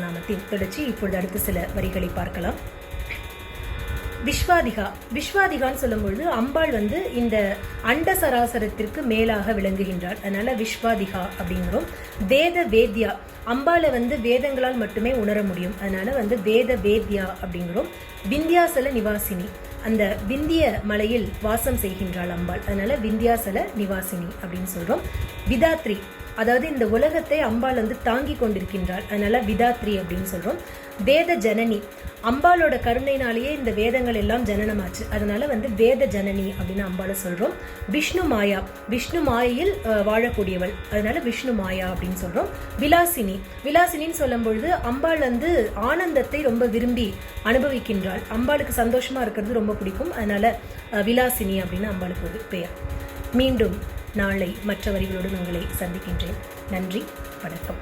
நாமத்தின் தொடர்ச்சி. இப்பொழுது அடுத்த சில வரிகளை பார்க்கலாம். விஸ்வாதிகா. விஸ்வாதிகான்னு சொல்லும்பொழுது அம்பாள் இந்த அண்ட சராசரத்திற்கு மேலாக விளங்குகின்றாள். அதனால விஸ்வாதிகா அப்படிங்கிறோம். வேத வேத்யா. அம்பாளை வேதங்களால் மட்டுமே உணர முடியும். அதனால வேத வேத்யா அப்படிங்கிறோம். விந்தியாசல நிவாசினி. அந்த விந்திய மலையில் வாசம் செய்கின்றாள் அம்பாள். அதனால விந்தியாசல நிவாசினி அப்படின்னு சொல்றோம். விதாத்ரி. அதாவது இந்த உலகத்தை அம்பாள் தாங்கி கொண்டிருக்கின்றாள். அதனால விதாத்ரி அப்படின்னு சொல்றோம். வேத ஜனனி. அம்பாளோட கருணையினாலேயே இந்த வேதங்கள் எல்லாம் ஜனனமாச்சு. அதனால வேத ஜனனி அப்படின்னு அம்பாளை சொல்றோம். விஷ்ணு மாயா. விஷ்ணு மாயையில் வாழக்கூடியவள். அதனால விஷ்ணு மாயா அப்படின்னு சொல்றோம். விலாசினி. விலாசினின்னு சொல்லும் பொழுது அம்பாள் ஆனந்தத்தை ரொம்ப விரும்பி அனுபவிக்கின்றாள். அம்பாளுக்கு சந்தோஷமா இருக்கிறது ரொம்ப பிடிக்கும். அதனால விலாசினி அப்படின்னு அம்பாளுக்கு ஒரு பெயர். மீண்டும் நாளை மற்ற வரிகளோடு உங்களை சந்திக்கின்றேன். நன்றி, வணக்கம்.